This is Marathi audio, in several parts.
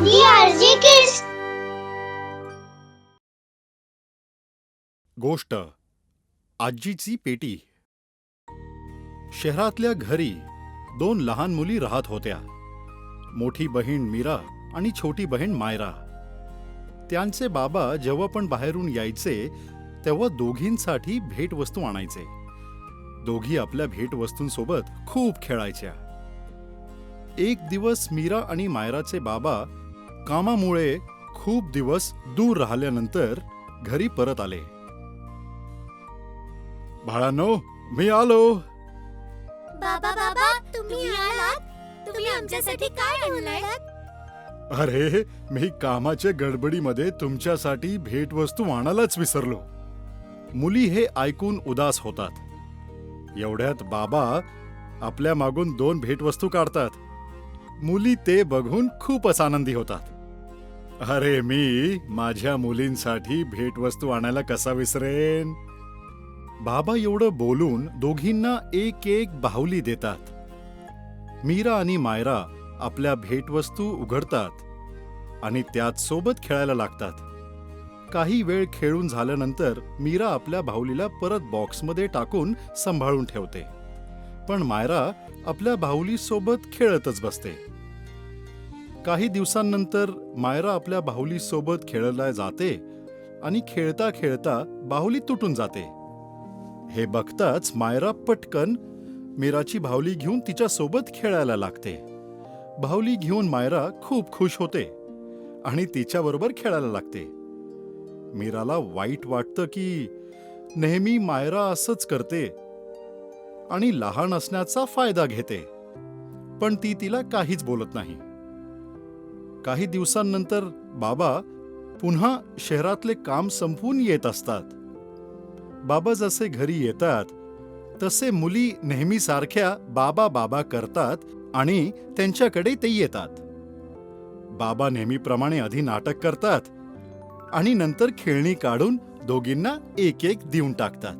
DRG Kids. गोष्ट आजीची पेटी. शहरातल्या घरी दोन लहान मुली राहत होत्या. मोठी बहीण मीरा आणि छोटी बहीण मायरा. त्यांचे बाबा जेव्हा पण बाहेरून यायचे तेव्हा दोघींसाठी भेटवस्तू आणायचे. दोघी आपल्या भेटवस्तूंसोबत खूप खेळायच्या. एक दिवस मीरा आणि मायराचे बाबा कामामुळे खूप दिवस दूर राहिल्यानंतर घरी परत आले. बाळांनो, मी आलो. बाबा बाबा तुम्ही आलात. तुम्ही आमच्यासाठी काय आणलंय? अरे, मी कामाच्या गडबडीमध्ये तुमच्यासाठी भेटवस्तू आणायलाच विसरलो. मुली हे ऐकून उदास होतात. एवढ्यात बाबा आपल्या मागून दोन भेटवस्तू काढतात. मुली ते बघून खूपच आनंदी होतात. अरे, मी माझ्या मुलींसाठी भेटवस्तू आणायला कसा विसरेन. बाबा एवढं बोलून दोघींना एक एक बाहुली देतात. मीरा आणि मायरा आपल्या भेटवस्तू उघडतात आणि त्यात सोबत खेळायला लागतात. काही वेळ खेळून झाल्यानंतर मीरा आपल्या बाहुलीला परत बॉक्समध्ये टाकून सांभाळून ठेवते. पण मायरा आपल्या बाहुलीसोबत खेळतच बसते. काही दिवसांनंतर मायरा आपल्या बाहुलीसोबत खेळायला जाते आणि खेळता खेळता बाहुली तुटून जाते. हे बघताच मायरा पटकन मीराची बाहुली घेऊन तिच्या सोबत खेळायला लागते. बाहुली घेऊन मायरा खूप खुश होते आणि तिच्याबरोबर खेळायला लागते. मीराला वाईट वाटतं की नेहमी मायरा असंच करते आणि लहान असण्याचा फायदा घेते, पण ती तिला काहीच बोलत नाही. काही दिवसांनंतर बाबा पुन्हा शहरातले काम संपवून येत असतात. बाबा जसे घरी येतात तसे मुली नेहमीसारख्या बाबा बाबा करतात आणि त्यांच्याकडे ते येतात. बाबा नेहमीप्रमाणे आधी नाटक करतात आणि नंतर खेळणी काढून दोघींना एक एक देऊन टाकतात.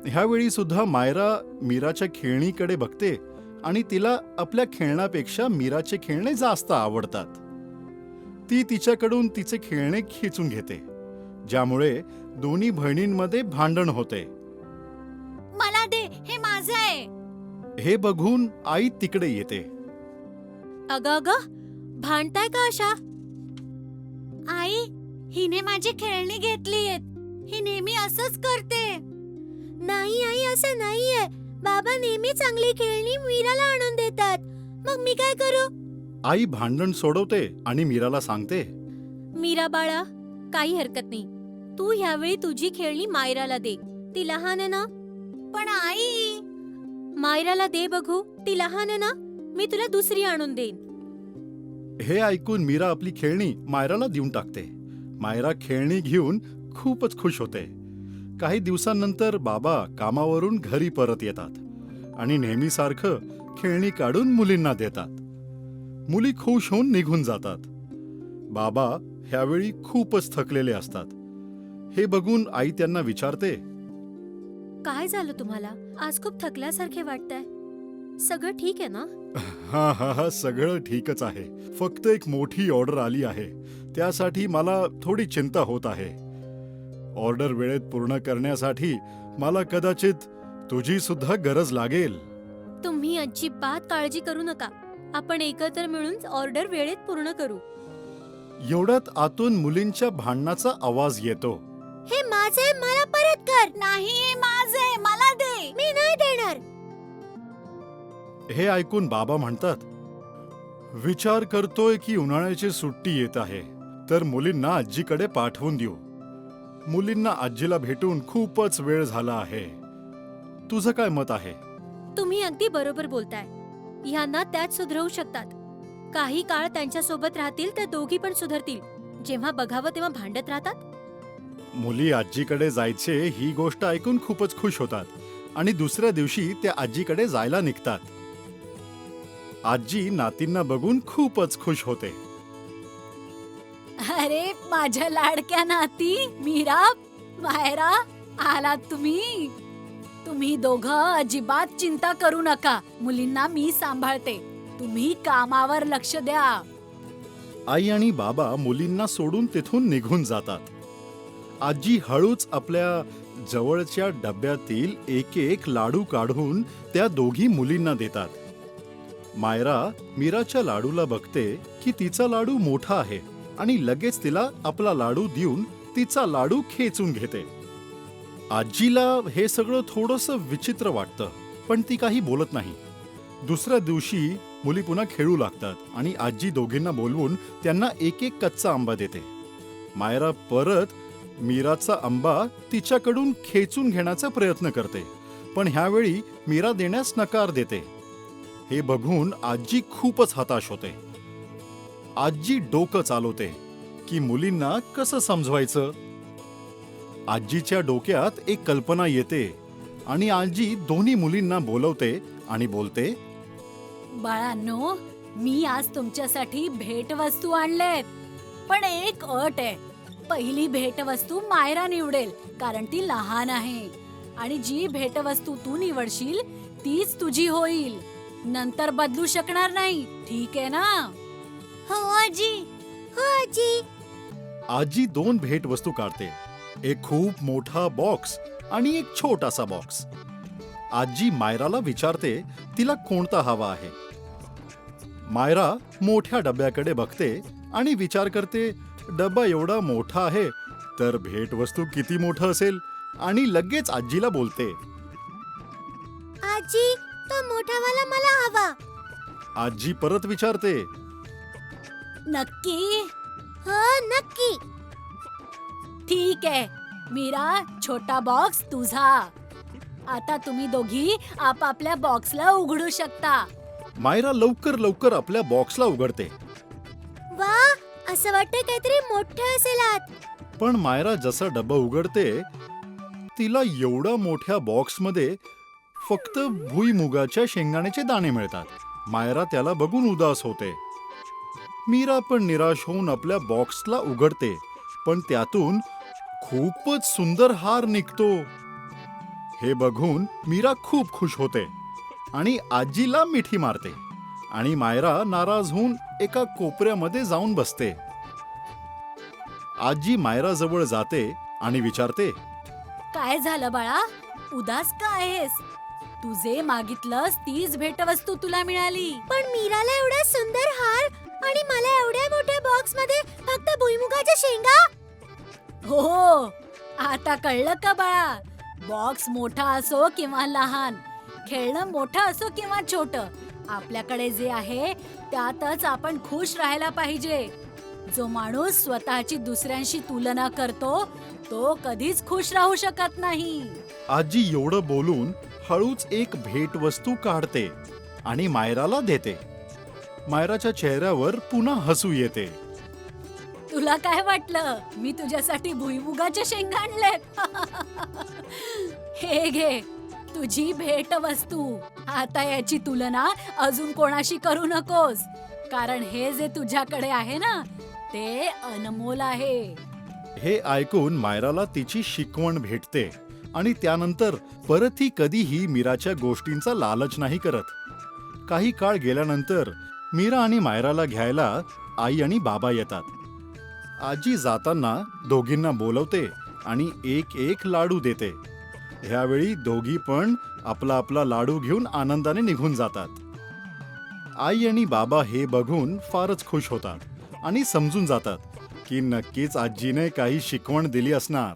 ह्यावेळी सुद्धा मायरा मीराच्या खेळणीकडे बघते आणि तिला आपल्या खेळण्यापेक्षा मीराचे खेळणे जास्त आवडतात. ती तिच्याकडून तिचे खेळणे खिचून घेते, ज्यामुळे दोन्ही बहिणींमध्ये भांडण होते. मला दे, हे माझं आहे. हे बघून आई तिकडे येते. अगं भांडताय का अशा? आई, हिने माझी खेळणी घेतलीयेत. ही नेहमी असंच करते. नाही आई, असं नाहीये. बाबा नेहमी चांगली खेळणी मीराला आणून देतात. मग मी काय करू? आई भांडण सोडवते आणि मीराला सांगते, मीरा बाळा, काही हरकत नाही. तू ह्यावेळी तुझी खेळणी मायराला दे. ती लहान आहे ना. पण आई, मायराला दे बघू. ती लहान आहे ना. मी तुला दुसरी आणून देईन. हे ऐकून मीरा आपली खेळणी मायराला देऊन टाकते. मायरा खेळणी घेऊन खूपच खुश होते. काही दिवसांनंतर बाबा कामावरून घरी परत येतात आणि नेहमीसारखं खेळणी काढून मुलींना देतात. मुली खुश होऊन निघून जातात. बाबा ह्यावेळी खूपच थकलेले असतात. हे बघून आई त्यांना विचारते, काय झालं तुम्हाला? आज खूप थकल्यासारखे वाटतंय. सगळं ठीक आहे ना? हा, सगळं ठीकच आहे. फक्त एक मोठी ऑर्डर आली आहे. त्यासाठी मला थोडी चिंता होत आहे. ऑर्डर वेळेत पूर्ण करण्यासाठी मला कदाचित तुझी सुद्धा गरज लागेल. तुम्ही अजिबात काळजी करू नका. आपण एकत्र मिळून ऑर्डर वेळेत पूर्ण करू. एवढ्यात आतून मुलींच्या भांडणाचा आवाज येतो. हे माझे, मला परत कर. नाही, हे माझे, मला दे. मी नाही देणार. हे ऐकून बाबा म्हणतात, विचार करतोय की उन्हाळ्याची सुट्टी येत आहे तर मुलींना आजीकडे पाठवून देऊ. मुलींना आजीला भेटून खूपच वेळ झाला आहे. तुझं काय मत आहे? तुम्ही अगदी बरोबर बोलताय. ह्यांना त्यात सुधरवू शकतात. काही काळ त्यांच्या सोबत राहतील तर दोघी पण सुधरतील. जेव्हा बघावं तेव्हा भांडत राहतात. मुली आजीकडे जायचे ही गोष्ट ऐकून खूपच खुश होतात आणि दुसऱ्या दिवशी त्या आजीकडे जायला निघतात. आजी नातींना बघून खूपच खुश होते. अरे माझ्या लाडक्या नाती मीरा, मायरा, आलात तुम्ही. तुम्ही दोघं अजिबात चिंता करू नका. मुलींना मी सांभाळते. तुम्ही कामावर लक्ष द्या. आई आणि बाबा मुलींना सोडून तिथून निघून जातात. आजी हळूच आपल्या जवळच्या डब्यातील एक एक लाडू काढून त्या दोघी मुलींना देतात. मायरा मीराच्या लाडूला बघते की तिचा लाडू मोठा आहे आणि लगेच तिला आपला लाडू देऊन तिचा लाडू खेचून घेते. आजीला हे सगळं थोडंसं विचित्र वाटतं, पण ती काही बोलत नाही. दुसऱ्या दिवशी मुली पुन्हा खेळू लागतात आणि आजी दोघींना बोलवून त्यांना एक एक कच्चा आंबा देते. मायरा परत मीराचा आंबा तिच्याकडून खेचून घेण्याचा प्रयत्न करते, पण ह्यावेळी मीरा देण्यास नकार देते. हे बघून आजी खूपच हताश होते. आजी डोकं चालवते की मुलींना कसं समजवायचं. आजीच्या डोक्यात एक कल्पना येते आणि आजी दोन्ही मुलींना बोलवते आणि बोलते, बाळांनो, मी आज तुमच्यासाठी भेटवस्तू आणलेत, पण एक अट आहे. पहिली भेटवस्तू मायरा निवडेल, कारण ती लहान आहे, आणि जी भेटवस्तू तू निवडशील तीच तुझी होईल. नंतर बदलू शकणार नाही, ठीक आहे ना? हो आजी, हो आजी. आजी दोन भेटवस्तू काढते, एक खूप मोठा बॉक्स आणि एक छोटासा बॉक्स. आजी मायराला विचारते तिला कोणता हवा आहे. मायरा मोठ्या डब्याकडे बघते आणि विचार करते, डब्बा एवढा मोठा आहे तर भेटवस्तू किती मोठं असेल, आणि लगेच आजीला बोलते, आजी, तो मोठावाला मला हवा. आजी परत विचारते, नक्की? हो नक्की. ठीक आहे मीरा, छोटा बॉक्स तुझा. आता तुम्ही दोघी आपापल्या बॉक्सला उघडू शकता. मायरा लवकर लवकर आपल्या बॉक्सला उघडते. वा, असं वाटतंय काहीतरी मोठं असेल आत. पण मायरा जसा डब्बा उघडते तिला एवढ्या मोठ्या बॉक्समध्ये फक्त भुईमुगाच्या शेंगदाण्याचे दाणे मिळतात. मायरा त्याला बघून उदास होते. मीरा पण निराश होऊन आपल्या बॉक्सला उघडते, पण त्यातून खूपच सुंदर हार निघतो. हे बघून मीरा खूप खुश होते आणि आजीला मिठी मारते, आणि मायरा नाराज होऊन एका कोपऱ्यामध्ये जाऊन बसते. आजी मायरा जवळ जाते आणि विचारते, काय झालं बाळा, उदास का आहेस? तुझे मागितलंस तीच भेटवस्तू तुला मिळाली, पण मीराला एवढा सुंदर हार आणि मला एवढ्या मोठ्या बॉक्स मध्ये फक्त भुईमुगाच्या शेंगा. हो, आता कळलं का बाळा? बॉक्स मोठा असो किंवा लहान, खेळणं मोठं असो किंवा छोटं, आपल्याकडे जे आहे त्यातच आपण खुश राहायला पाहिजे. जो माणूस स्वतःची दुसऱ्यांशी तुलना करतो तो कधीच खुश राहू शकत नाही. आजी एवढं बोलून हळूच एक भेटवस्तू काढते आणि मायराला देते. मायराच्या चेहऱ्यावर पुन्हा हसू येते. तुला काय वाटलं, मी तुझ्यासाठी भुईमुगाच्या शेंगा आणल्यात? हे घे तुझी भेटवस्तू. आता याची तुलना अजून कोणाशी करू नकोस, कारण हे जे तुझ्याकडे आहे ना ते अनमोल आहे. हे ऐकून मायराला तिची शिकवण भेटते आणि त्यानंतर परत ती कधीही मीराच्या गोष्टींचा लालच नाही करत. काही काळ गेल्यानंतर मीरा आणि मायराला घ्यायला आई आणि बाबा येतात. आजी जाताना दोघींना बोलवते आणि एक एक लाडू देते. ह्यावेळी दोघी पण आपला आपला लाडू घेऊन आनंदाने निघून जातात. आई आणि बाबा हे बघून फारच खुश होतात आणि समजून जातात की नक्कीच आजीने काही शिकवण दिली असणार.